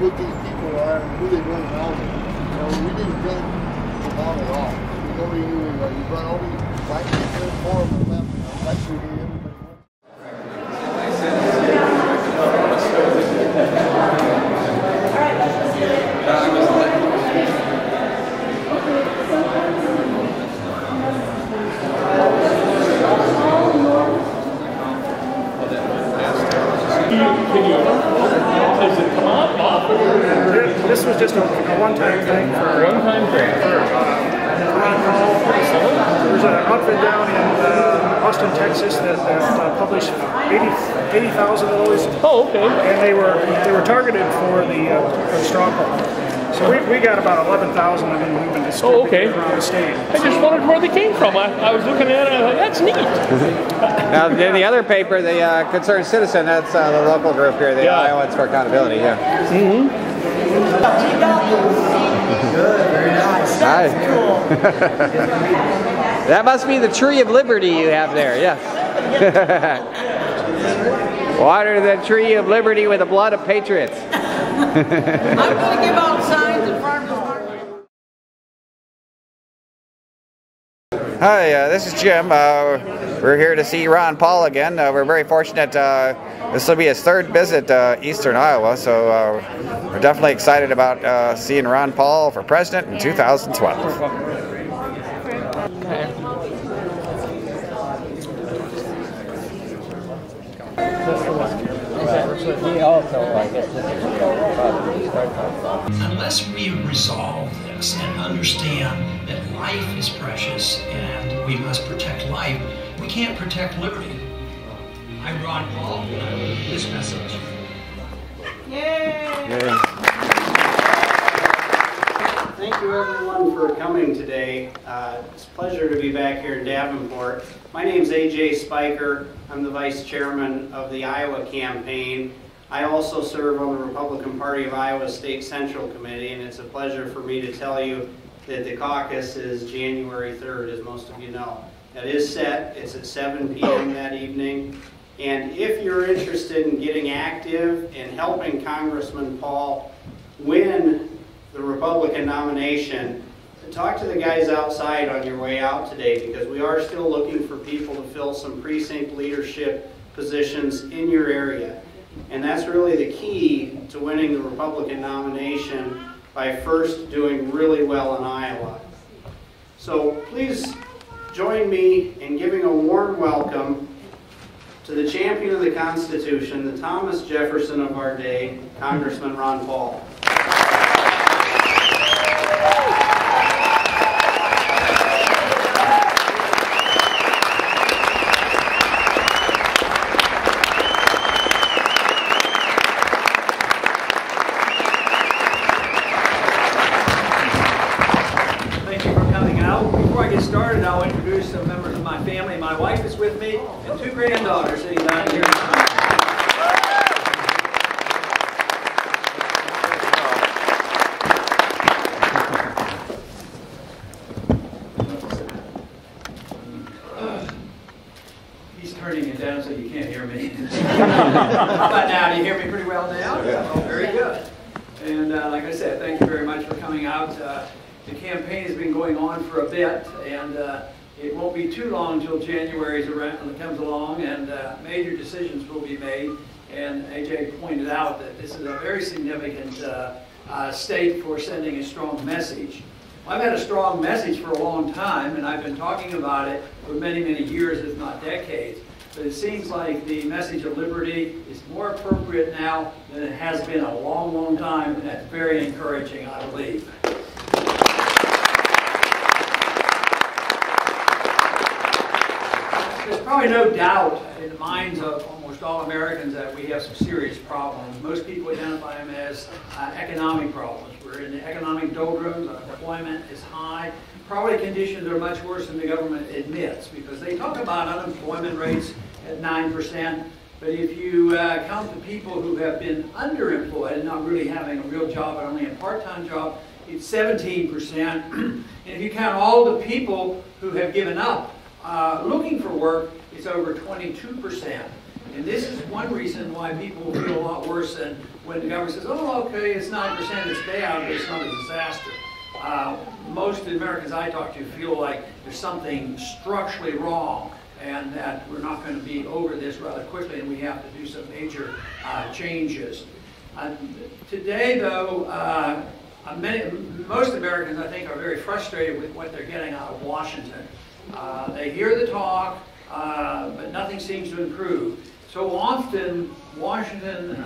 what these people are and who they bring around them. You know, we didn't bring them out at all. We know you brought all these white people for them and left. That's who everybody wants. This was just a one-time thing for there's an outfit down in Austin, Texas that published 80,000 of those. Oh, okay. And they were targeted for the straw poll. So we got about 11,000 of them we've been distributing around the state. I just wondered where they came from. I was looking at it and I thought, that's neat. Now, the other paper, the Concerned Citizen, that's the local group here, the Iowans for Accountability, Mm-hmm. Good, very nice. That's cool. That must be the tree of liberty you have there, yes. Water the tree of liberty with the blood of patriots. I'm going to give out signs at farmers market. Hi, this is Jim. We're here to see Ron Paul again. We're very fortunate. This will be his third visit Eastern Iowa, so we're definitely excited about seeing Ron Paul for president in 2012. Unless we resolve this and understand that life is precious and we must protect life, we can't protect liberty. I'm Ron Paul, this message. Yay! Thank you everyone for coming today. It's a pleasure to be back here in Davenport. My name is A.J. Spiker. I'm the Vice Chairman of the Iowa campaign. I also serve on the Republican Party of Iowa State Central Committee, and it's a pleasure for me to tell you that the caucus is January 3rd, as most of you know. That is set. It's at 7 p.m. that evening. And if you're interested in getting active and helping Congressman Paul win the Republican nomination, talk to the guys outside on your way out today, because we are still looking for people to fill some precinct leadership positions in your area. And that's really the key to winning the Republican nomination, by first doing really well in Iowa. So please join me in giving a warm welcome to the champion of the Constitution, the Thomas Jefferson of our day, Congressman Ron Paul. I'll introduce some members of my family. My wife is with me, and 2 granddaughters sitting down here. He's turning it down so you can't hear me. How about now? Do you hear me pretty well now? Yeah. Oh, very good. And like I said, thank you very much for coming out. The campaign has been going on for a bit, and it won't be too long until January comes along, and major decisions will be made. And AJ pointed out that this is a very significant state for sending a strong message. I've had a strong message for a long time, and I've been talking about it for many, many years, if not decades. But it seems like the message of liberty is more appropriate now than it has been a long, long time, and that's very encouraging, I believe. There's probably no doubt in the minds of almost all Americans that we have some serious problems. Most people identify them as economic problems. We're in the economic doldrums, unemployment is high. Probably conditions are much worse than the government admits, because they talk about unemployment rates at 9%, but if you count the people who have been underemployed and not really having a real job but only a part-time job, it's 17%. And if you count all the people who have given up looking for work, it's over 22%. And this is one reason why people feel a lot worse than when the government says, oh, okay, it's 9%, it's bad, but it's not a disaster. Most Americans I talk to feel like there's something structurally wrong and that we're not going to be over this rather quickly and we have to do some major changes. Today, though, most Americans, I think, are very frustrated with what they're getting out of Washington. They hear the talk, but nothing seems to improve. So often, Washington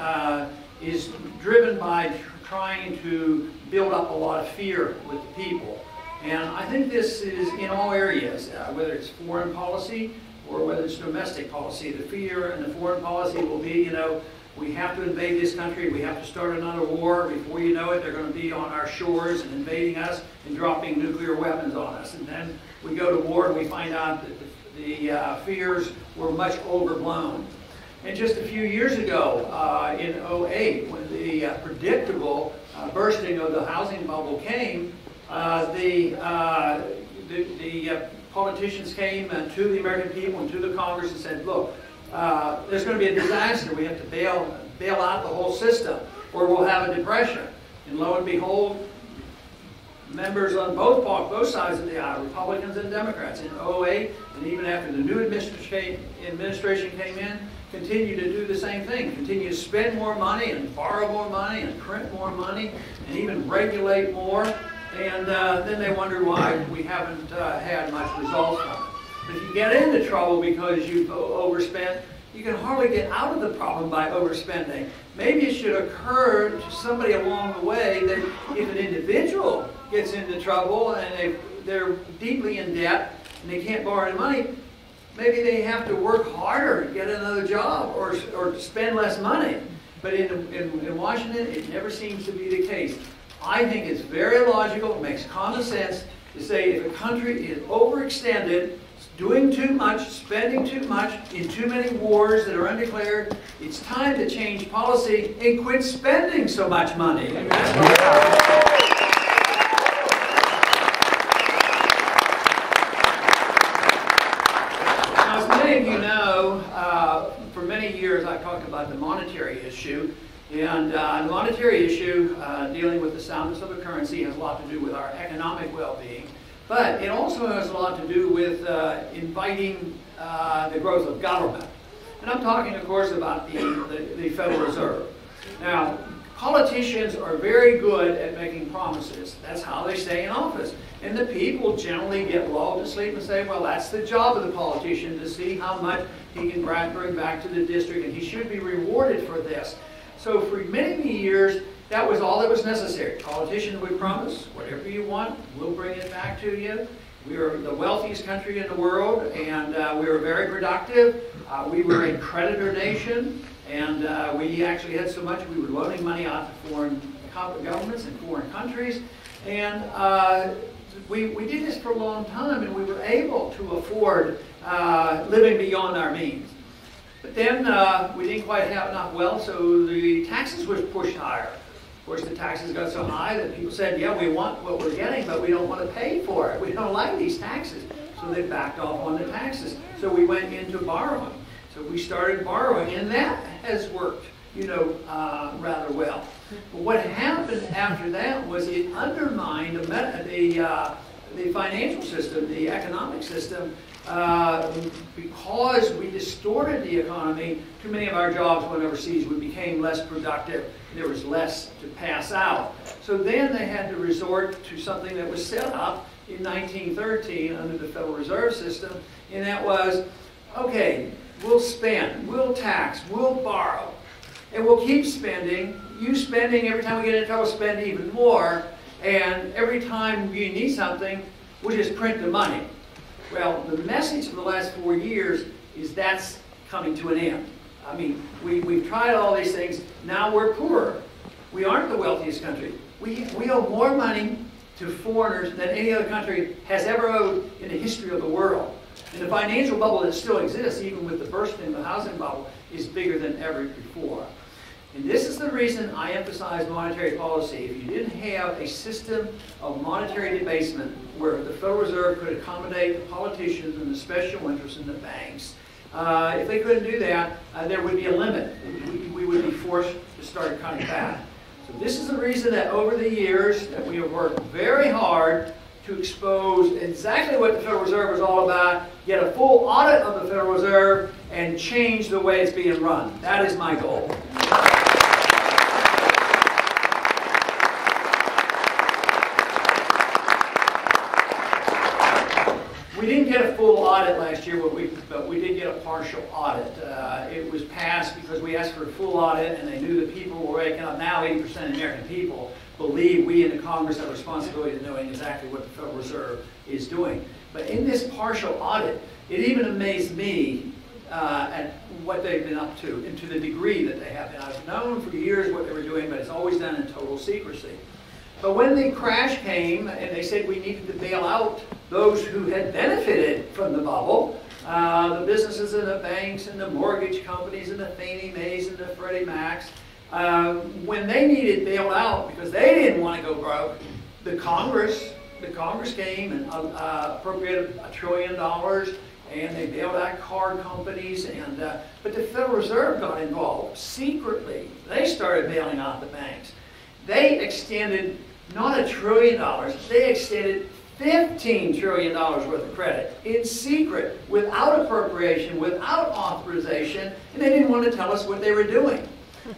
is driven by trying to build up a lot of fear with the people. And I think this is in all areas, whether it's foreign policy or whether it's domestic policy. The fear and the foreign policy will be, you know, we have to invade this country, we have to start another war. Before you know it, they're going to be on our shores and invading us and dropping nuclear weapons on us. And then we go to war and we find out that the fears were much overblown. And just a few years ago, in 2008, when the predictable bursting of the housing bubble came, the politicians came to the American people and to the Congress and said, look, there's going to be a disaster. We have to bail out the whole system or we'll have a depression. And lo and behold, members on both sides of the aisle, Republicans and Democrats, in 2008 and even after the new administration came in, continue to do the same thing, continue to spend more money and borrow more money and print more money and even regulate more. And then they wonder why we haven't had much results from it. But if you get into trouble because you've overspent, you can hardly get out of the problem by overspending. Maybe it should occur to somebody along the way that if an individual gets into trouble and they're deeply in debt and they can't borrow any money, maybe they have to work harder, get another job, or spend less money. But in Washington, it never seems to be the case. I think it's very logical, it makes common sense to say if a country is overextended, doing too much, spending too much, in too many wars that are undeclared, it's time to change policy and quit spending so much money. Now, as many of you know, for many years I've talked about the monetary issue. And the monetary issue, dealing with the soundness of a currency, has a lot to do with our economic well-being. But it also has a lot to do with inviting the growth of government. And I'm talking, of course, about the Federal Reserve. Now, politicians are very good at making promises. That's how they stay in office. And the people generally get lulled to sleep and say, well, that's the job of the politician, to see how much he can bring back to the district, and he should be rewarded for this. So for many, many years, that was all that was necessary. Politicians would promise, whatever you want, we'll bring it back to you. We were the wealthiest country in the world, and we were very productive. We were a creditor nation, and we actually had so much we were loaning money out to foreign governments and foreign countries. And we did this for a long time, and we were able to afford living beyond our means. But then we didn't quite have enough wealth, so the taxes were pushed higher. Of course, the taxes got so high that people said, yeah, we want what we're getting, but we don't want to pay for it. We don't like these taxes. So they backed off on the taxes. So we went into borrowing. So we started borrowing, and that has worked, you know, rather well. But what happened after that was it undermined the financial system, the economic system, because we distorted the economy. Too many of our jobs went overseas. We became less productive. There was less to pass out. So then they had to resort to something that was set up in 1913 under the Federal Reserve System, and that was, okay, we'll spend, we'll tax, we'll borrow, and we'll keep spending. You spending, every time we get in trouble, spend even more, and every time you need something, we'll just print the money. Well, the message for the last 4 years is that's coming to an end. I mean, we've tried all these things. Now we're poorer. We aren't the wealthiest country. We owe more money to foreigners than any other country has ever owed in the history of the world. And the financial bubble that still exists, even with the bursting of the housing bubble, is bigger than ever before. And this is the reason I emphasize monetary policy. If you didn't have a system of monetary debasement where the Federal Reserve could accommodate the politicians and the special interests in the banks, If they couldn't do that, there would be a limit. We would be forced to start cutting back. So this is the reason that over the years that we have worked very hard to expose exactly what the Federal Reserve is all about, get a full audit of the Federal Reserve, and change the way it's being run. That is my goal. We didn't get a full audit last year, but we did get a partial audit. It was passed because we asked for a full audit, and they knew the people were waking up. Now 80% of the American people believe we in the Congress have a responsibility to knowing exactly what the Federal Reserve is doing. But in this partial audit, it even amazed me at what they've been up to, and to the degree that they have been. I've known for years what they were doing, but it's always done in total secrecy. But when the crash came and they said we needed to bail out those who had benefited from the bubble, the businesses and the banks and the mortgage companies and the Fannie Mae's and the Freddie Mac's, when they needed bailed out because they didn't want to go broke, the Congress came and appropriated $1 trillion, and they bailed out car companies, and but the Federal Reserve got involved secretly. They started bailing out the banks. They extended not $1 trillion, they extended $15 trillion worth of credit in secret, without appropriation, without authorization, and they didn't want to tell us what they were doing.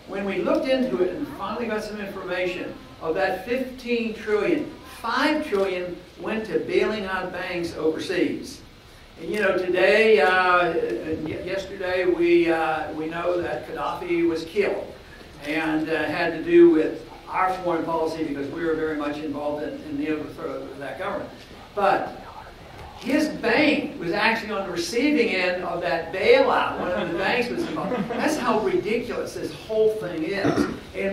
When we looked into it and finally got some information, of that $15 trillion, $5 trillion went to bailing out banks overseas. And you know, today, yesterday, we know that Gaddafi was killed, and had to do with our foreign policy because we were very much involved in the overthrow of that government. But his bank was actually on the receiving end of that bailout. One of the banks was involved. That's how ridiculous this whole thing is.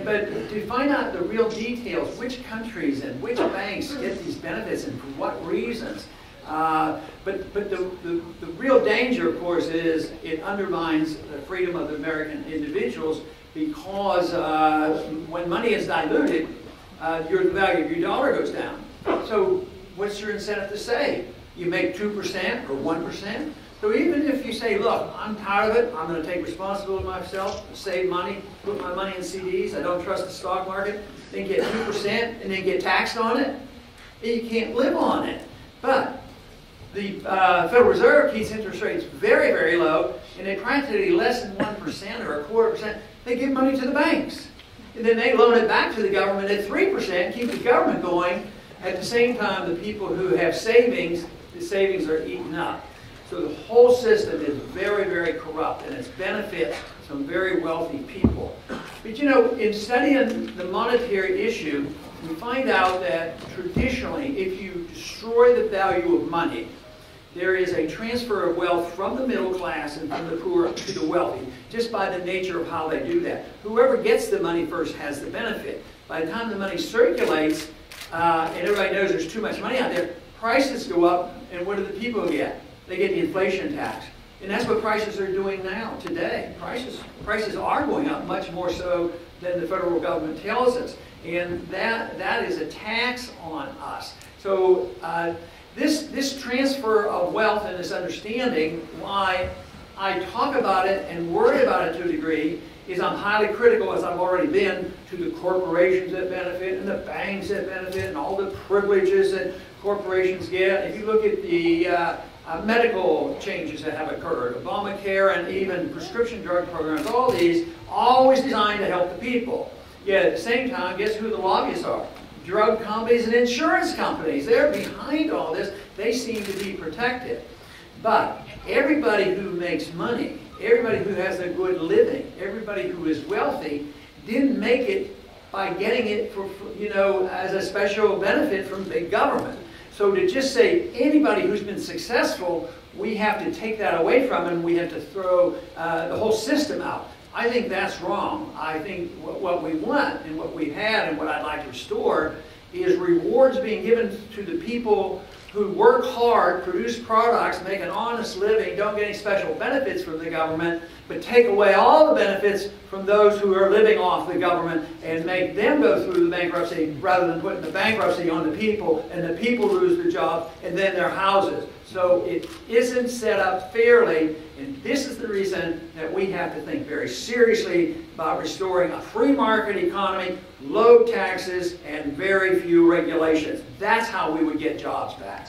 But to find out the real details, which countries and which banks get these benefits and for what reasons. But the real danger, of course, is it undermines the freedom of the American individuals, because when money is diluted, the value of your dollar goes down. So what's your incentive to save? You make 2% or 1%. So even if you say, look, I'm tired of it, I'm going to take responsibility myself, save money, put my money in CDs, I don't trust the stock market, then get 2% and then get taxed on it, you can't live on it. But the Federal Reserve keeps interest rates very, very low, and they practically less than 1% or 1/4%. They give money to the banks. And then they loan it back to the government at 3%, keep the government going. At the same time, the people who have savings, the savings are eaten up. So the whole system is very, very corrupt, and it's benefits some very wealthy people. But you know, in studying the monetary issue, we find out that traditionally, if you destroy the value of money, there is a transfer of wealth from the middle class and from the poor to the wealthy, just by the nature of how they do that. Whoever gets the money first has the benefit. By the time the money circulates, and everybody knows there's too much money out there, prices go up, and what do the people get? They get the inflation tax. And that's what prices are doing now, today. Prices are going up, much more so than the federal government tells us. And that is a tax on us. So this transfer of wealth and this understanding, why I talk about it and worry about it to a degree, is I'm highly critical, as I've already been, to the corporations that benefit and the banks that benefit and all the privileges that corporations get. If you look at the medical changes that have occurred, Obamacare and even prescription drug programs, all these always designed to help the people. Yet at the same time, guess who the lobbyists are? Drug companies and insurance companies. They're behind all this. They seem to be protected. But everybody who makes money, everybody who has a good living, everybody who is wealthy, didn't make it by getting it for you know, as a special benefit from big government. So to just say anybody who's been successful, we have to take that away from them, we have to throw the whole system out. I think that's wrong. I think what we want and what we've had and what I'd like to restore is rewards being given to the people who work hard, produce products, make an honest living, don't get any special benefits from the government, but take away all the benefits from those who are living off the government and make them go through the bankruptcy rather than putting the bankruptcy on the people, and the people lose their jobs and then their houses. So it isn't set up fairly, and this is the reason that we have to think very seriously about restoring a free market economy, low taxes, and very few regulations. That's how we would get jobs back.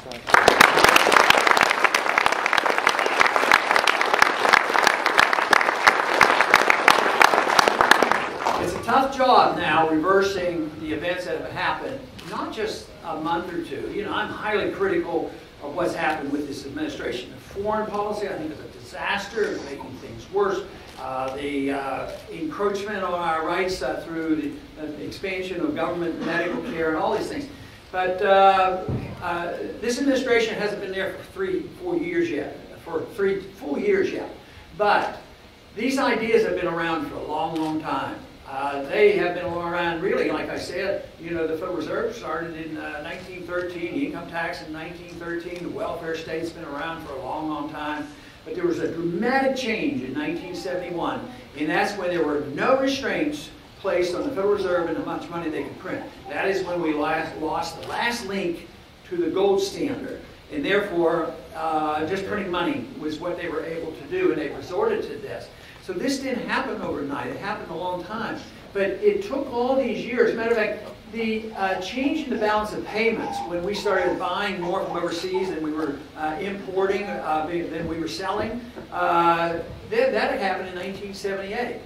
It's a tough job now reversing the events that have happened, not just a month or two. You know, I'm highly critical of what's happened with this administration. The foreign policy, I think, is a disaster. It's making things worse. The encroachment on our rights through the expansion of government medical care and all these things. But this administration hasn't been there for 3-4 years yet, for 3 full years yet. But these ideas have been around for a long, long time. They have been around, really, like I said, you know, the Federal Reserve started in 1913, the income tax in 1913, the welfare state's been around for a long, long time. But there was a dramatic change in 1971, and that's when there were no restraints placed on the Federal Reserve and how much money they could print. That is when we lost the last link to the gold standard, and therefore just printing money was what they were able to do, and they resorted to this. So this didn't happen overnight. It happened a long time. But it took all these years. As a matter of fact, the change in the balance of payments, when we started buying more from overseas than we were importing, than we were selling, that had happened in 1978.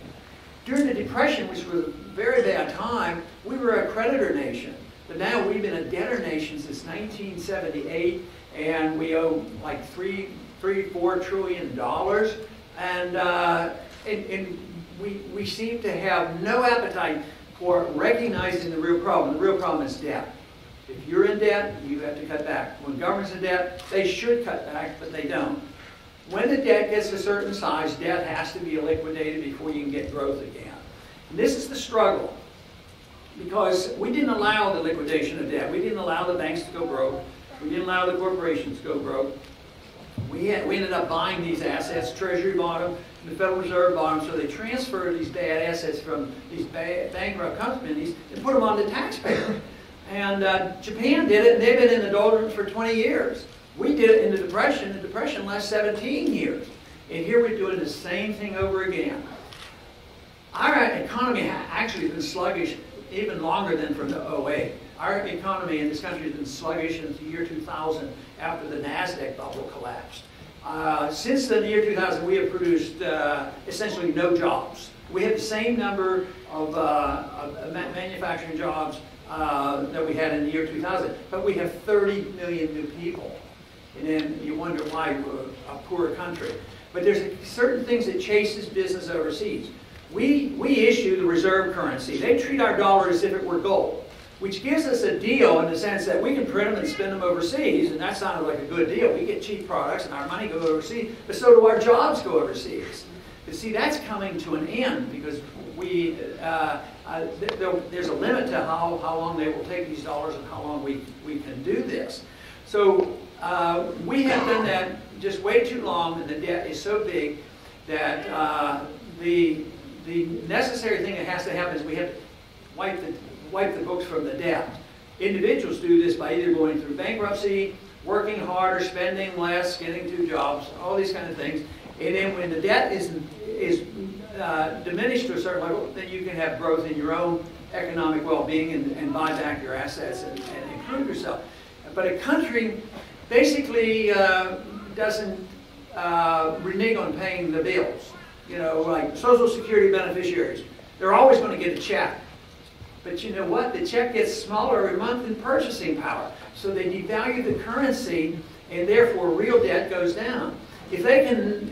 During the Depression, which was a very bad time, we were a creditor nation. But now we've been a debtor nation since 1978, and we owe like $4 trillion. And we seem to have no appetite for recognizing the real problem. The real problem is debt. If you're in debt, you have to cut back. When government's in debt, they should cut back, but they don't. When the debt gets a certain size, debt has to be liquidated before you can get growth again. And this is the struggle, because we didn't allow the liquidation of debt. We didn't allow the banks to go broke. We didn't allow the corporations to go broke. We ended up buying these assets. Treasury bought them, the Federal Reserve bought them, so they transferred these bad assets from these bankrupt companies and put them on the taxpayer. And Japan did it, and they've been in the doldrums for 20 years. We did it in the Depression. The Depression lasted 17 years. And here we're doing the same thing over again. Our economy actually has been sluggish even longer than from the 08. Our economy in this country has been sluggish since the year 2000 after the NASDAQ bubble collapsed. Since the year 2000, we have produced essentially no jobs. We have the same number of manufacturing jobs that we had in the year 2000, but we have 30 million new people. And then you wonder why we're a poor country. But there's certain things that chases business overseas. We issue the reserve currency. They treat our dollar as if it were gold, which gives us a deal in the sense that we can print them and spend them overseas, and that sounded like a good deal. We get cheap products and our money goes overseas, but so do our jobs go overseas. But see, that's coming to an end because there's a limit to how long they will take these dollars and how long we can do this. So we have done that just way too long, and the debt is so big that the necessary thing that has to happen is we have to wipe the books from the debt. Individuals do this by either going through bankruptcy, working harder, spending less, getting 2 jobs, all these kind of things. And then when the debt is diminished to a certain level, then you can have growth in your own economic well-being and buy back your assets and improve yourself. But a country basically doesn't renege on paying the bills. You know, like Social Security beneficiaries, they're always going to get a check. But you know what? The check gets smaller every month in purchasing power. So they devalue the currency, and therefore real debt goes down. If they can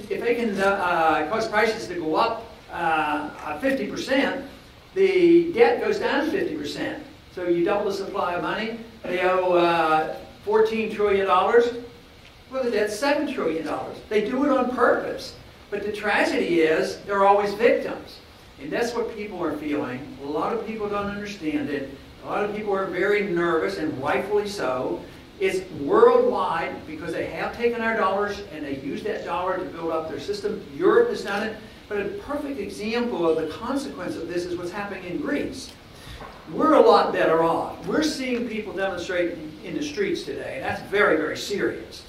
cause prices to go up 50%, the debt goes down 50%. So you double the supply of money. They owe $14 trillion. Well, the debt's $7 trillion. They do it on purpose. But the tragedy is they're always victims. And that's what people are feeling. A lot of people don't understand it. A lot of people are very nervous, and rightfully so. It's worldwide because they have taken our dollars and they use that dollar to build up their system. Europe has done it. But a perfect example of the consequence of this is what's happening in Greece. We're a lot better off. We're seeing people demonstrate in the streets today. That's very, very serious.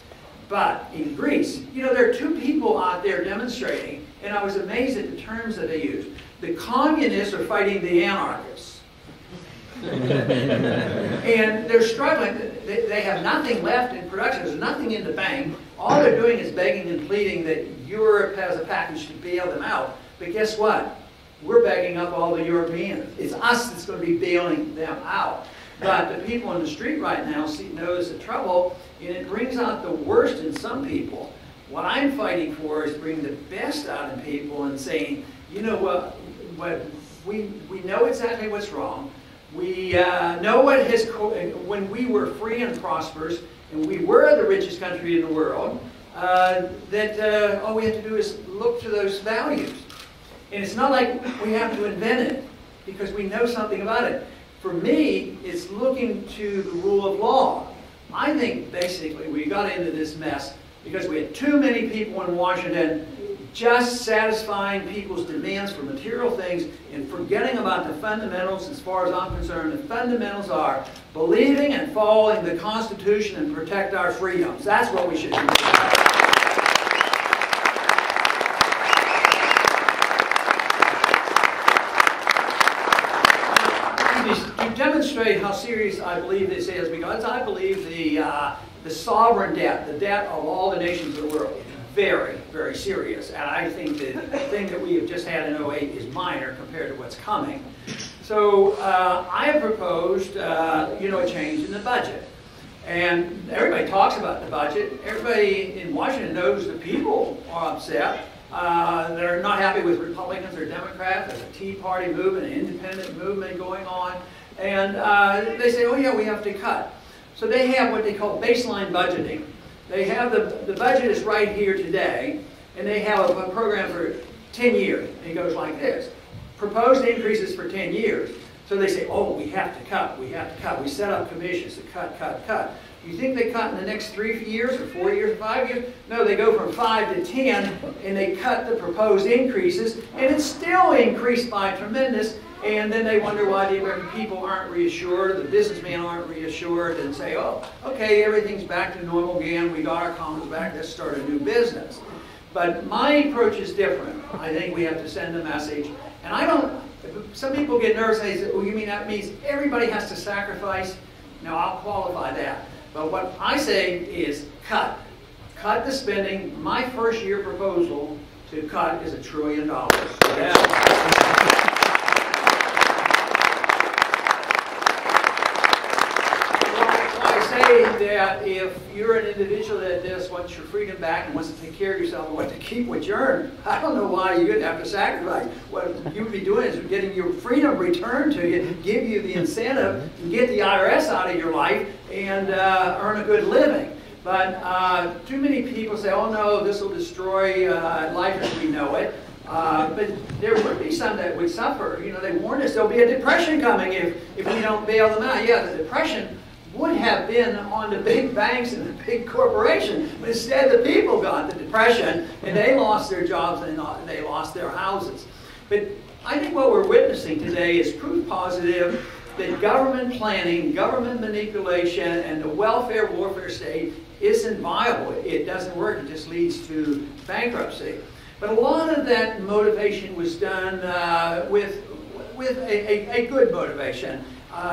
But in Greece, you know, there are two people out there demonstrating, and I was amazed at the terms that they used. The communists are fighting the anarchists. And they're struggling. They have nothing left in production. There's nothing in the bank. All they're doing is begging and pleading that Europe has a package to bail them out. But guess what? We're begging up all the Europeans. It's us that's going to be bailing them out. But the people on the street right now knows the trouble, and it brings out the worst in some people. What I'm fighting for is bring the best out in people and saying, you know what we know exactly what's wrong. We know what when we were free and prosperous, and we were the richest country in the world, that all we have to do is look to those values. And it's not like we have to invent it, because we know something about it. For me, it's looking to the rule of law. I think basically we got into this mess because we had too many people in Washington just satisfying people's demands for material things and forgetting about the fundamentals. As far as I'm concerned, the fundamentals are believing and following the Constitution and protect our freedoms. That's what we should do. To demonstrate how serious I believe this is, because I believe the sovereign debt, the debt of all the nations of the world, very, very serious. And I think the thing that we have just had in 2008 is minor compared to what's coming. So I have proposed, you know, a change in the budget. And everybody talks about the budget. Everybody in Washington knows the people are upset. They're not happy with Republicans or Democrats. There's a Tea Party movement, an independent movement going on. And they say, oh yeah, we have to cut. So they have what they call baseline budgeting. They have the budget is right here today, and they have a program for 10 years. And it goes like this. Proposed increases for 10 years. So they say, oh, we have to cut, we have to cut. We set up commissions to cut, cut, cut. You think they cut in the next 3 years or 4 years or 5 years? No, they go from 5 to 10, and they cut the proposed increases, and it's still increased by tremendous. And then they wonder why the American people aren't reassured, the businessmen aren't reassured, and say, oh, okay, everything's back to normal again, we got our commons back, let's start a new business. But my approach is different. I think we have to send a message. And I don't, some people get nervous and they say, oh, you mean that means everybody has to sacrifice? No, I'll qualify that. But what I say is cut. Cut the spending. My first year proposal to cut is $1 trillion. Yeah. That if you're an individual that just wants your freedom back and wants to take care of yourself and wants to keep what you earn, I don't know why you'd have to sacrifice. What you would be doing is getting your freedom returned to you, give you the incentive to get the IRS out of your life and earn a good living. But too many people say, oh no, this will destroy life as we know it. But there would be some that would suffer. You know, they warned us there'll be a depression coming if we don't bail them out. Yeah, the depression would have been on the big banks and the big corporations, but instead the people got the depression and they lost their jobs and they lost their houses. But I think what we're witnessing today is proof positive that government planning, government manipulation, and the welfare warfare state isn't viable. It doesn't work. It just leads to bankruptcy. But a lot of that motivation was done with a good motivation.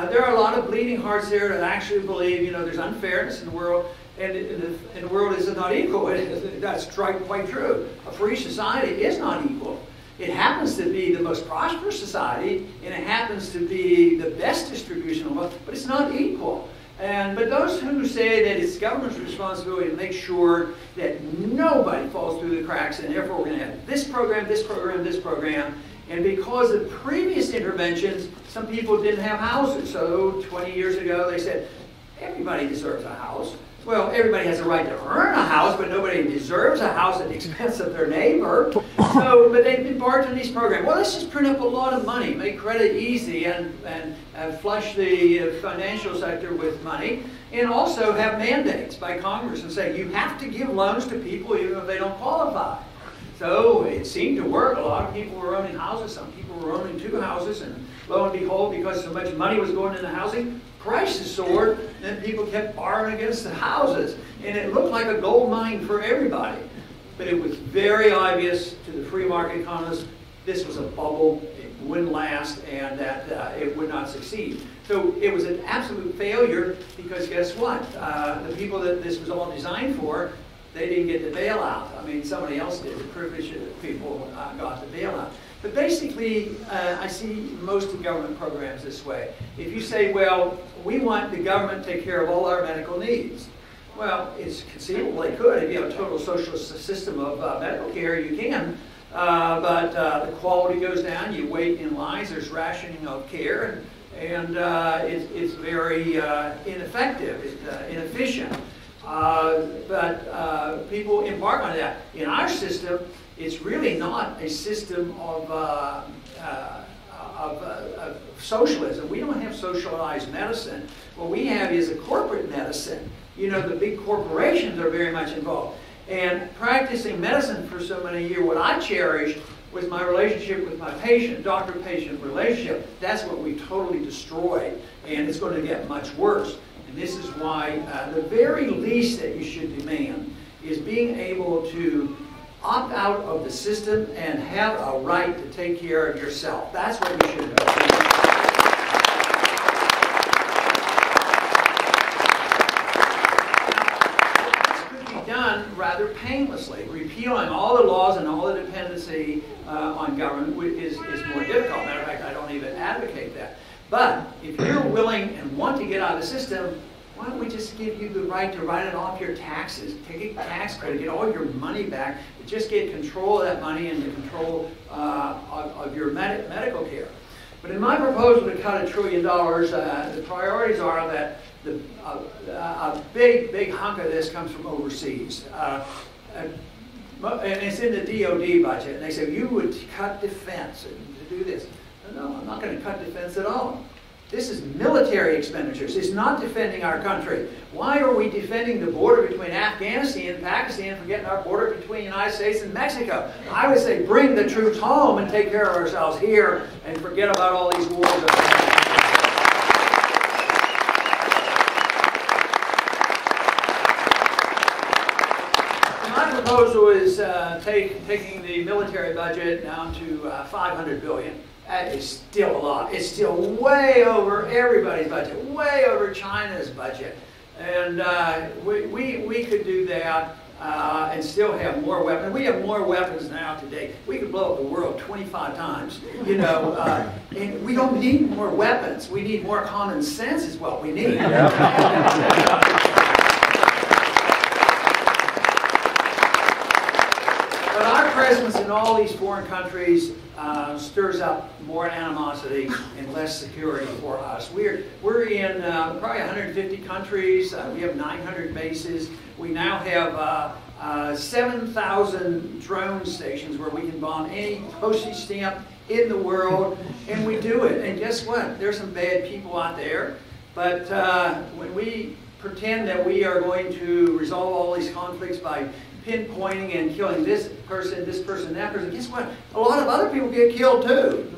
There are a lot of bleeding hearts there that actually believe, you know, there's unfairness in the world, and the world is not equal. That's quite true. A free society is not equal. It happens to be the most prosperous society, and it happens to be the best distribution of wealth, but it's not equal. But those who say that it's government's responsibility to make sure that nobody falls through the cracks, and therefore we're going to have this program, this program, this program, and because of previous interventions, some people didn't have houses. So 20 years ago, they said, everybody deserves a house. Well, everybody has a right to earn a house, but nobody deserves a house at the expense of their neighbor. So, but they've embarked on these programs. Well, let's just print up a lot of money, make credit easy, and flush the financial sector with money, and also have mandates by Congress and say, you have to give loans to people even if they don't qualify. So it seemed to work. A lot of people were owning houses. Some people were owning 2 houses. And lo and behold, because so much money was going into housing, prices soared. And then people kept borrowing against the houses. And it looked like a gold mine for everybody. But it was very obvious to the free market economists this was a bubble, it wouldn't last, and that it would not succeed. So it was an absolute failure because guess what? The people that this was all designed for, they didn't get the bailout. I mean, somebody else did. The privileged people got the bailout. But basically, I see most of government programs this way. If you say, well, we want the government to take care of all our medical needs. Well, it's conceivable they could. If you have a total socialist system of medical care, you can. But the quality goes down. You wait in lines. There's rationing of care. And it's very ineffective, inefficient. But people embark on that. In our system, it's really not a system of socialism. We don't have socialized medicine. What we have is a corporate medicine. You know, the big corporations are very much involved. And practicing medicine for so many years, what I cherished was my relationship with my patient, doctor-patient relationship. That's what we totally destroyed, and it's going to get much worse. And this is why the very least that you should demand is being able to opt out of the system and have a right to take care of yourself. That's what you should do. Done rather painlessly. Repealing all the laws and all the dependency on government is more difficult. Matter of fact, I don't even advocate that. But if you're willing and want to get out of the system, why don't we just give you the right to write it off your taxes, take a tax credit, get all your money back, but just get control of that money and the control of your medical care. But in my proposal to cut $1 trillion, the priorities are that a big hunk of this comes from overseas. And it's in the DOD budget. And they say, you would cut defense to do this. No, I'm not going to cut defense at all. This is military expenditures. It's not defending our country. Why are we defending the border between Afghanistan and Pakistan, forgetting our border between the United States and Mexico? I would say bring the troops home and take care of ourselves here and forget about all these wars. My proposal is taking the military budget down to $500 billion. That is still a lot. It's still way over everybody's budget, way over China's budget. And we could do that and still have more weapons. We have more weapons now today. We could blow up the world 25 times, you know. And we don't need more weapons. We need more common sense is what we need. But our presence in all these foreign countries stirs up more animosity and less security for us. We're in probably 150 countries. We have 900 bases. We now have 7,000 drone stations where we can bomb any postage stamp in the world, and we do it. And guess what? There's some bad people out there, but when we pretend that we are going to resolve all these conflicts by pinpointing and killing this person, that person, guess what? A lot of other people get killed too.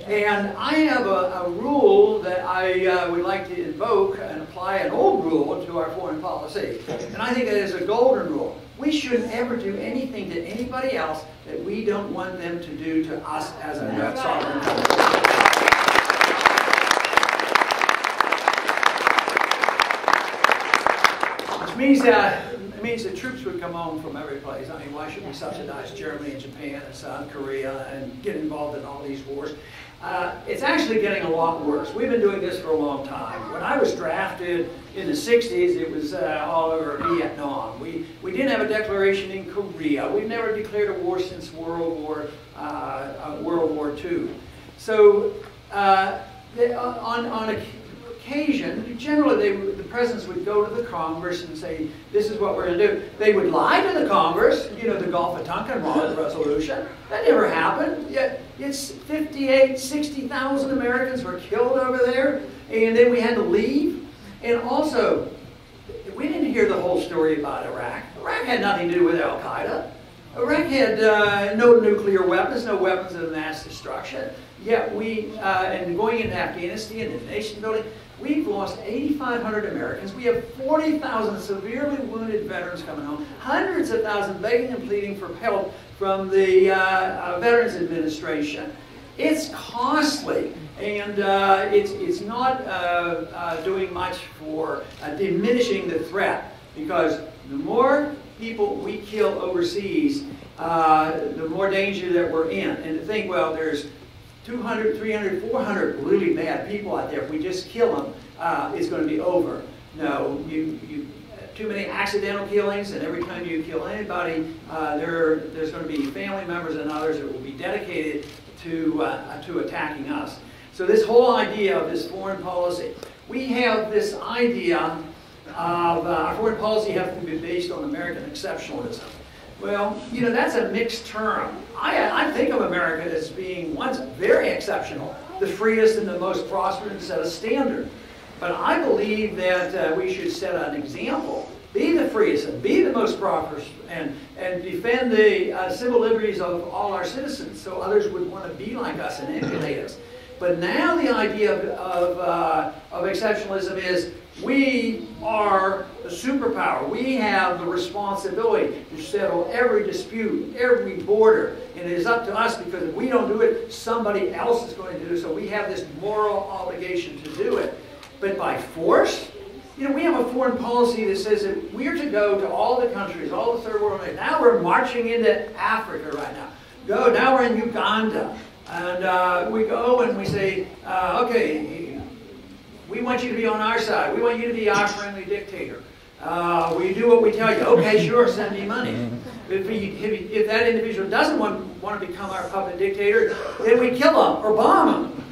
And I have a rule that I would like to invoke and apply an old rule to our foreign policy. And I think it is a golden rule. We shouldn't ever do anything to anybody else that we don't want them to do to us as a sovereign country. It means that troops would come home from every place. I mean, why should we subsidize Germany and Japan and South Korea and get involved in all these wars? It's actually getting a lot worse. We've been doing this for a long time. When I was drafted in the 60s, it was all over Vietnam. We didn't have a declaration in Korea. We've never declared a war since World War II. So on occasion, generally the presidents would go to the Congress and say, this is what we're going to do. They would lie to the Congress, you know, the Gulf of Tonkin resolution. That never happened. Yet it's 58, 60,000 Americans were killed over there, and then we had to leave. And also, we didn't hear the whole story about Iraq. Iraq had nothing to do with Al-Qaeda. Iraq had no nuclear weapons, no weapons of mass destruction. Yet and going into Afghanistan and nation building, We've lost 8,500 Americans. We have 40,000 severely wounded veterans coming home, hundreds of thousands begging and pleading for help from the Veterans Administration. It's costly, and it's not doing much for diminishing the threat, because the more people we kill overseas, the more danger that we're in. And to think, well, there's 200, 300, 400 really bad people out there. If we just kill them, it's going to be over. No, too many accidental killings, and every time you kill anybody, there's going to be family members and others that will be dedicated to attacking us. So this whole idea of this foreign policy, we have this idea of our foreign policy has to be based on American exceptionalism. Well, you know, that's a mixed term. I think of America as being once very exceptional, the freest and the most prosperous, and set a standard. But I believe that we should set an example, be the freest and be the most prosperous, and defend the civil liberties of all our citizens, so others would want to be like us and emulate us. But now the idea of exceptionalism is we are the superpower. We have the responsibility to settle every dispute, every border, and it is up to us, because if we don't do it, somebody else is going to do it. So we have this moral obligation to do it. But by force, you know, we have a foreign policy that says that we're to go to all the countries, all the third world. Now we're marching into Africa right now. Now we're in Uganda. And we go and we say, okay, we want you to be on our side. We want you to be our friendly dictator. We do what we tell you. Okay, sure, send me money. If that individual doesn't want to become our puppet dictator, then we kill him or bomb him.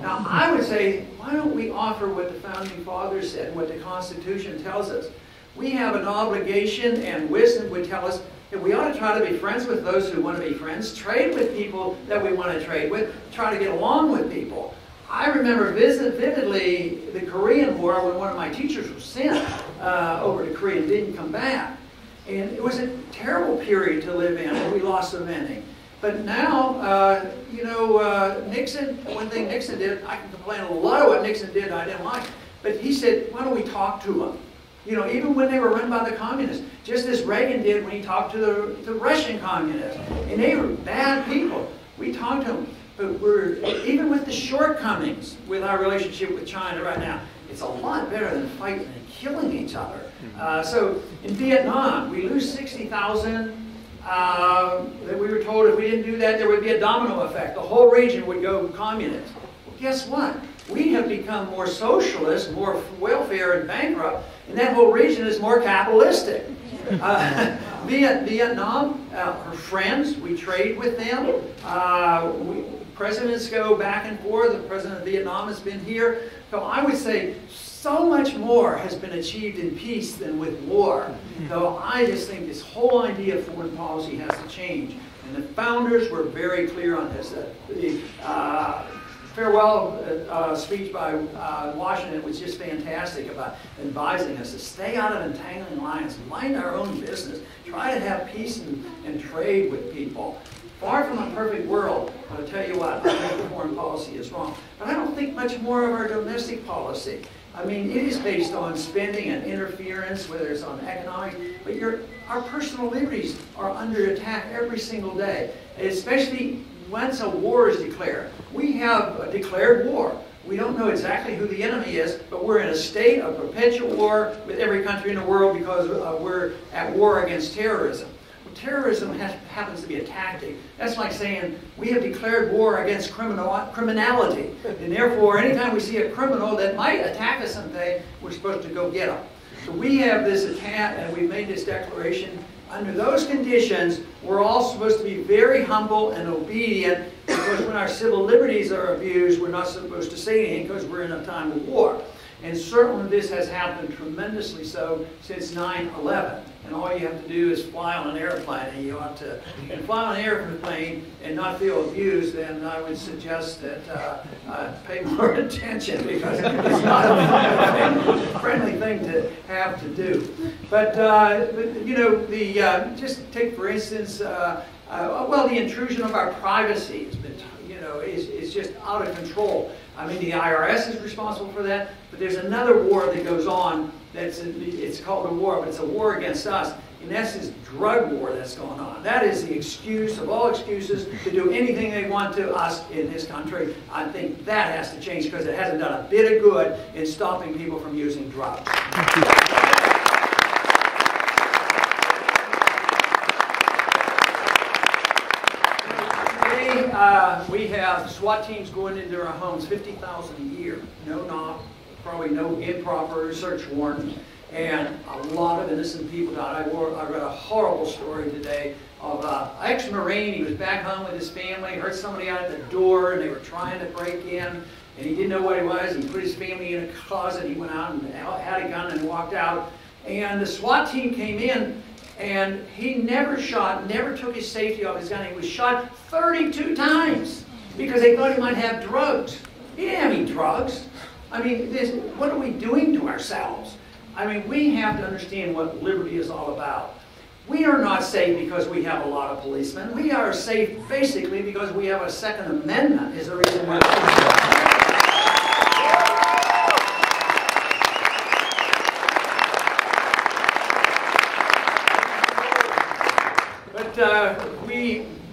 Now, I would say, why don't we offer what the Founding Fathers said, what the Constitution tells us? We have an obligation, and wisdom would tell us that we ought to try to be friends with those who want to be friends, trade with people that we want to trade with, try to get along with people. I remember vividly the Korean War, when one of my teachers was sent over to Korea and didn't come back. And it was a terrible period to live in, and we lost so many. But now, you know, Nixon, one thing Nixon did, I can complain a lot of what Nixon did I didn't like, but he said, why don't we talk to them? You know, even when they were run by the communists, just as Reagan did when he talked to the Russian communists. And they were bad people. We talked to them. But even with the shortcomings with our relationship with China right now, it's a lot better than fighting and killing each other. So in Vietnam, we lose 60,000. That we were told if we didn't do that, there would be a domino effect. The whole region would go communist. Well, guess what? We have become more socialist, more welfare and bankrupt, and that whole region is more capitalistic. Vietnam, her friends, we trade with them. Presidents go back and forth. The president of Vietnam has been here. So I would say so much more has been achieved in peace than with war. So I just think this whole idea of foreign policy has to change. And the founders were very clear on this. The farewell speech by Washington was just fantastic about advising us to stay out of entangling lines, mind our own business, try to have peace and trade with people. Far from a perfect world, but I'll tell you what, I think foreign policy is wrong. But I don't think much more of our domestic policy. I mean, it is based on spending and interference, whether it's on economics, but our personal liberties are under attack every single day, especially once a war is declared. We have a declared war. We don't know exactly who the enemy is, but we're in a state of perpetual war with every country in the world because we're at war against terrorism. Terrorism happens to be a tactic. That's like saying we have declared war against criminality. And therefore, anytime we see a criminal that might attack us someday, we're supposed to go get them. So we have this attack, and we've made this declaration. Under those conditions, we're all supposed to be very humble and obedient, because when our civil liberties are abused, we're not supposed to say anything because we're in a time of war. And certainly this has happened tremendously so since 9/11. And all you have to do is fly on an airplane, and you ought to fly on an airplane and not feel abused. Then I would suggest that pay more attention, because it's not a friendly thing to have to do. But you know, just take for instance, well, the intrusion of our privacy has been, you know, is just out of control. I mean, the IRS is responsible for that, but there's another war that goes on it's called a war, but it's a war against us. And that's this drug war that's going on. That is the excuse of all excuses to do anything they want to us in this country. I think that has to change because it hasn't done a bit of good in stopping people from using drugs. We have SWAT teams going into our homes, 50,000 a year. Probably no improper search warrants, and a lot of innocent people died. I read a horrible story today of an ex-Marine. He was back home with his family, heard somebody out at the door, and they were trying to break in, and he didn't know what it was. He put his family in a closet. He went out and had a gun and walked out, and the SWAT team came in. And he never took his safety off his gun. He was shot 32 times because they thought he might have drugs. He didn't have any drugs. I mean, what are we doing to ourselves? I mean, we have to understand what liberty is all about. We are not safe because we have a lot of policemen. We are safe basically because we have a Second Amendment is the reason why.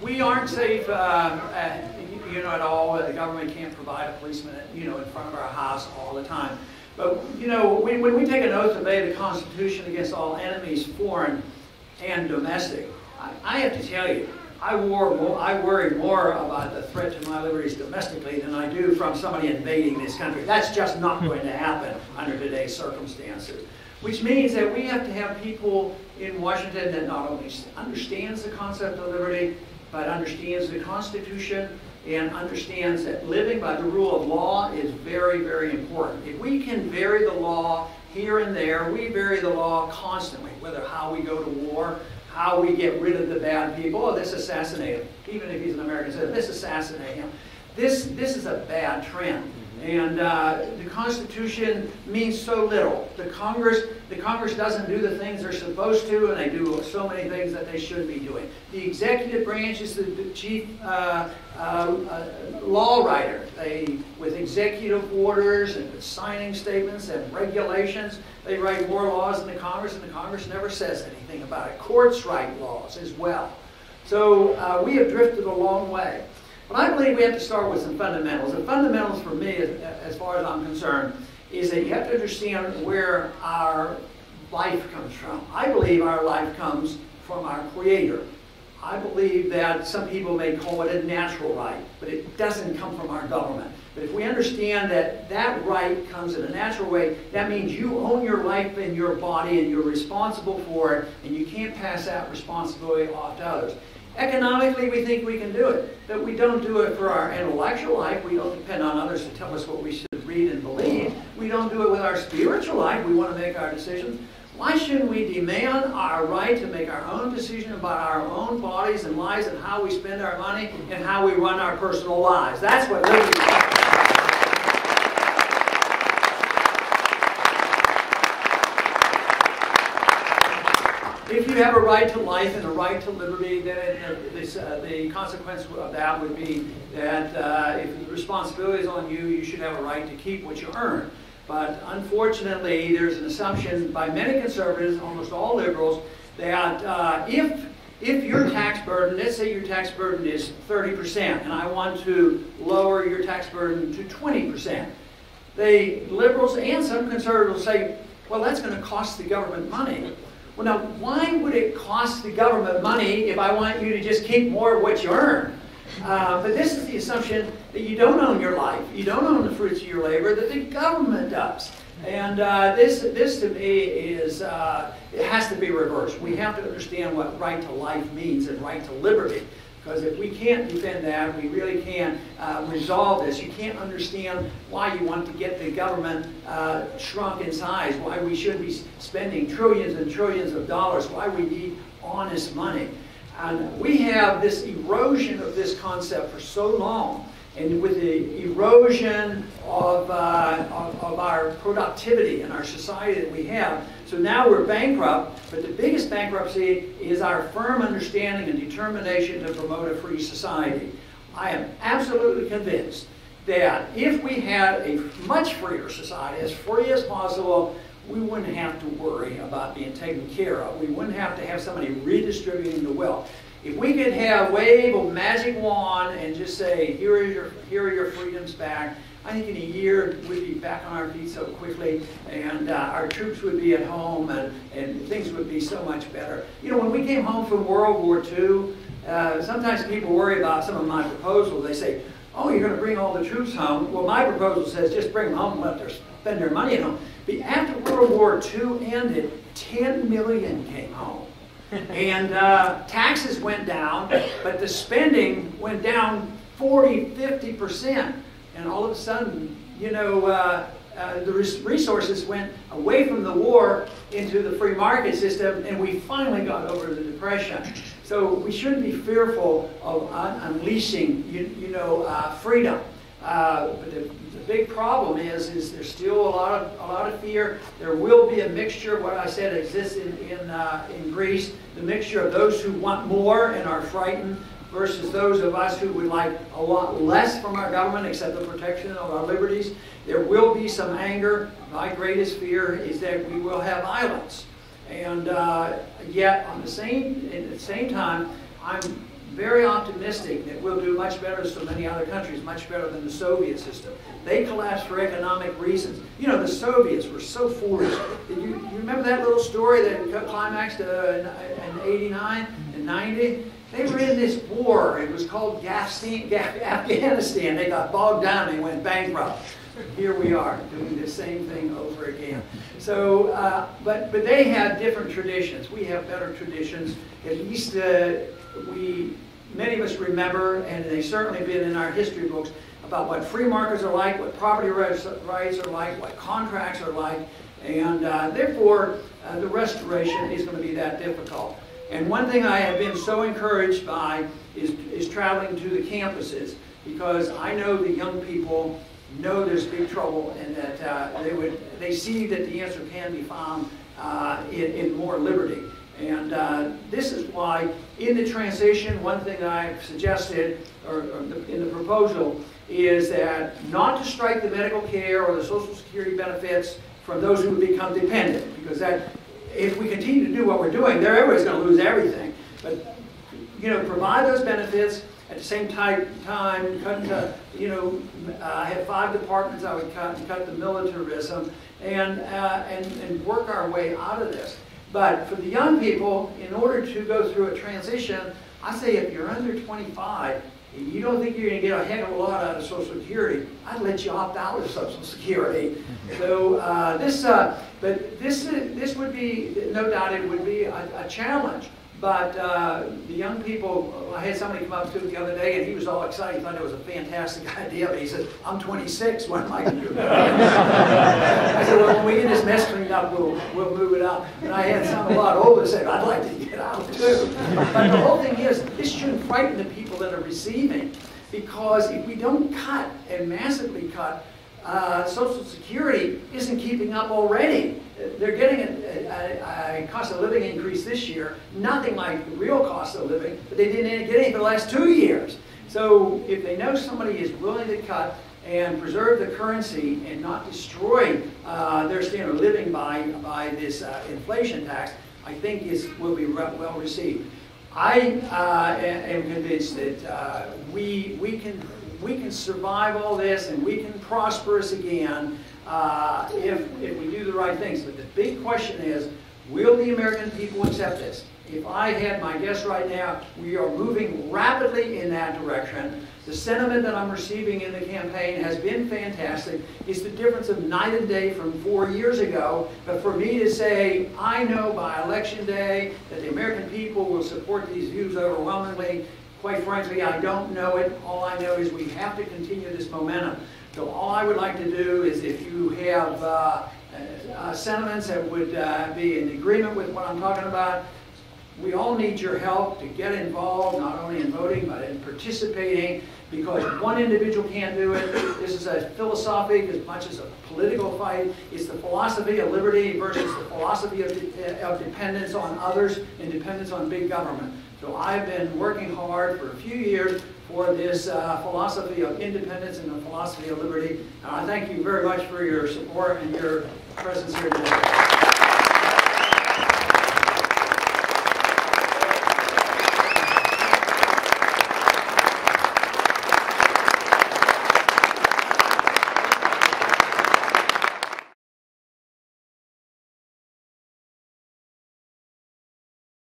We aren't safe, at all. The government can't provide a policeman, in front of our house all the time. But, when we take an oath to obey the Constitution against all enemies, foreign and domestic, I have to tell you, I worry more about the threat to my liberties domestically than I do from somebody invading this country. That's just not going to happen under today's circumstances. Which means that we have to have people in Washington that not only understands the concept of liberty, but understands the Constitution and understands that living by the rule of law is very, very important. If we can vary the law here and there, we vary the law constantly, whether how we go to war, how we get rid of the bad people. Oh, this assassinate him. Even if he's an American citizen, this assassinate him. This is a bad trend. And the Constitution means so little. The Congress doesn't do the things they're supposed to, and they do so many things that they should be doing. The executive branch is the chief law writer. With executive orders and with signing statements and regulations, they write more laws than the Congress, and the Congress never says anything about it. Courts write laws as well. So we have drifted a long way. But I believe we have to start with some fundamentals. The fundamentals for me, as far as I'm concerned, is that you have to understand where our life comes from. I believe our life comes from our Creator. I believe that some people may call it a natural right, but it doesn't come from our government. But if we understand that that right comes in a natural way, that means you own your life and your body and you're responsible for it, and you can't pass that responsibility off to others. Economically, we think we can do it, but we don't do it for our intellectual life. We don't depend on others to tell us what we should read and believe. We don't do it with our spiritual life. We want to make our decisions. Why shouldn't we demand our right to make our own decision about our own bodies and lives and how we spend our money and how we run our personal lives? That's what liberty is. If you have a right to life and a right to liberty, then the consequence of that would be that if the responsibility is on you, you should have a right to keep what you earn. But unfortunately, there's an assumption by many conservatives, almost all liberals, that if your tax burden, let's say your tax burden is 30%, and I want to lower your tax burden to 20%, the liberals and some conservatives say, well, that's going to cost the government money. Well, now, why would it cost the government money if I want you to just keep more of what you earn? But this is the assumption that you don't own your life, you don't own the fruits of your labor, that the government does. And this to me is, it has to be reversed. We have to understand what right to life means and right to liberty. Because if we can't defend that, we really can't resolve this. You can't understand why you want to get the government shrunk in size, why we should be spending trillions and trillions of dollars, why we need honest money. And we have this erosion of this concept for so long. And with the erosion of our productivity and our society that we have, so now we're bankrupt, but the biggest bankruptcy is our firm understanding and determination to promote a free society. I am absolutely convinced that if we had a much freer society, as free as possible, we wouldn't have to worry about being taken care of. We wouldn't have to have somebody redistributing the wealth. If we could have wave a magic wand and just say, here are your freedoms back, I think in a year we'd be back on our feet so quickly, and our troops would be at home, and things would be so much better. You know, when we came home from World War II, sometimes people worry about some of my proposals. They say, oh, you're going to bring all the troops home. Well, my proposal says just bring them home and let them spend their money at home. But after World War II ended, 10 million came home. And taxes went down, but the spending went down 40–50%. And all of a sudden, you know, the resources went away from the war into the free market system, and we finally got over the Depression. So we shouldn't be fearful of unleashing, freedom. But the big problem is there's still a lot of fear. There will be a mixture. What I said exists in Greece. The mixture of those who want more and are frightened versus those of us who would like a lot less from our government except the protection of our liberties. There will be some anger. My greatest fear is that we will have violence. And yet, at the same time, I'm very optimistic that we'll do much better than so many other countries, much better than the Soviet system. They collapsed for economic reasons. You know, the Soviets were so foolish. You remember that little story that climaxed in 89 and 90? They were in this war. It was called Afghanistan. They got bogged down and they went bankrupt. Here we are doing the same thing over again. So, but they had different traditions. We have better traditions. At least many of us remember, and they've certainly been in our history books, about what free markets are like, what property rights are like, what contracts are like, and therefore the restoration is going to be that difficult. And one thing I have been so encouraged by is traveling to the campuses, because I know the young people know there's big trouble, and that they see that the answer can be found in more liberty. And this is why in the transition, one thing I've suggested, or in the proposal, is that not to strike the medical care or the Social Security benefits from those who would become dependent, because that, if we continue to do what we're doing, everybody's going to lose everything. But provide those benefits. At the same time, cut. I have 5 departments I would cut the militarism, and work our way out of this. But for the young people, in order to go through a transition, I say if you're under 25, and you don't think you're going to get a heck of a lot out of Social Security, I'd let you opt out of Social Security. So this would be, no doubt, it would be a challenge. But the young people, I had somebody come up to me the other day, and he was all excited. He thought it was a fantastic idea. But he said, "I'm 26. What am I going to do?" I said, "Well, when we get this mess cleaned up, we'll move it up." And I had some a lot older say, "I'd like to get out too." But the whole thing is, this shouldn't frighten the people that are receiving, because if we don't cut and massively cut, Social Security isn't keeping up already. They're getting a cost of living increase this year, nothing like the real cost of living, but they didn't get any for the last 2 years. So if they know somebody is willing to cut and preserve the currency and not destroy their standard of living by this inflation tax, I think will be well received. I am convinced that we can survive all this, and we can prosper us again if we do the right things. But the big question is, will the American people accept this? If I had my guess right now, we are moving rapidly in that direction. The sentiment that I'm receiving in the campaign has been fantastic. It's the difference of night and day from 4 years ago. But for me to say, I know by election day that the American people will support these views overwhelmingly, quite frankly, I don't know it. All I know is we have to continue this momentum. So all I would like to do is, if you have sentiments that would be in agreement with what I'm talking about, We all need your help to get involved, not only in voting, but in participating, because one individual can't do it. This is a philosophic as much as a political fight. It's the philosophy of liberty versus the philosophy of dependence on others and dependence on big government. So I've been working hard for a few years for this philosophy of independence and the philosophy of liberty. And I thank you very much for your support and your presence here today.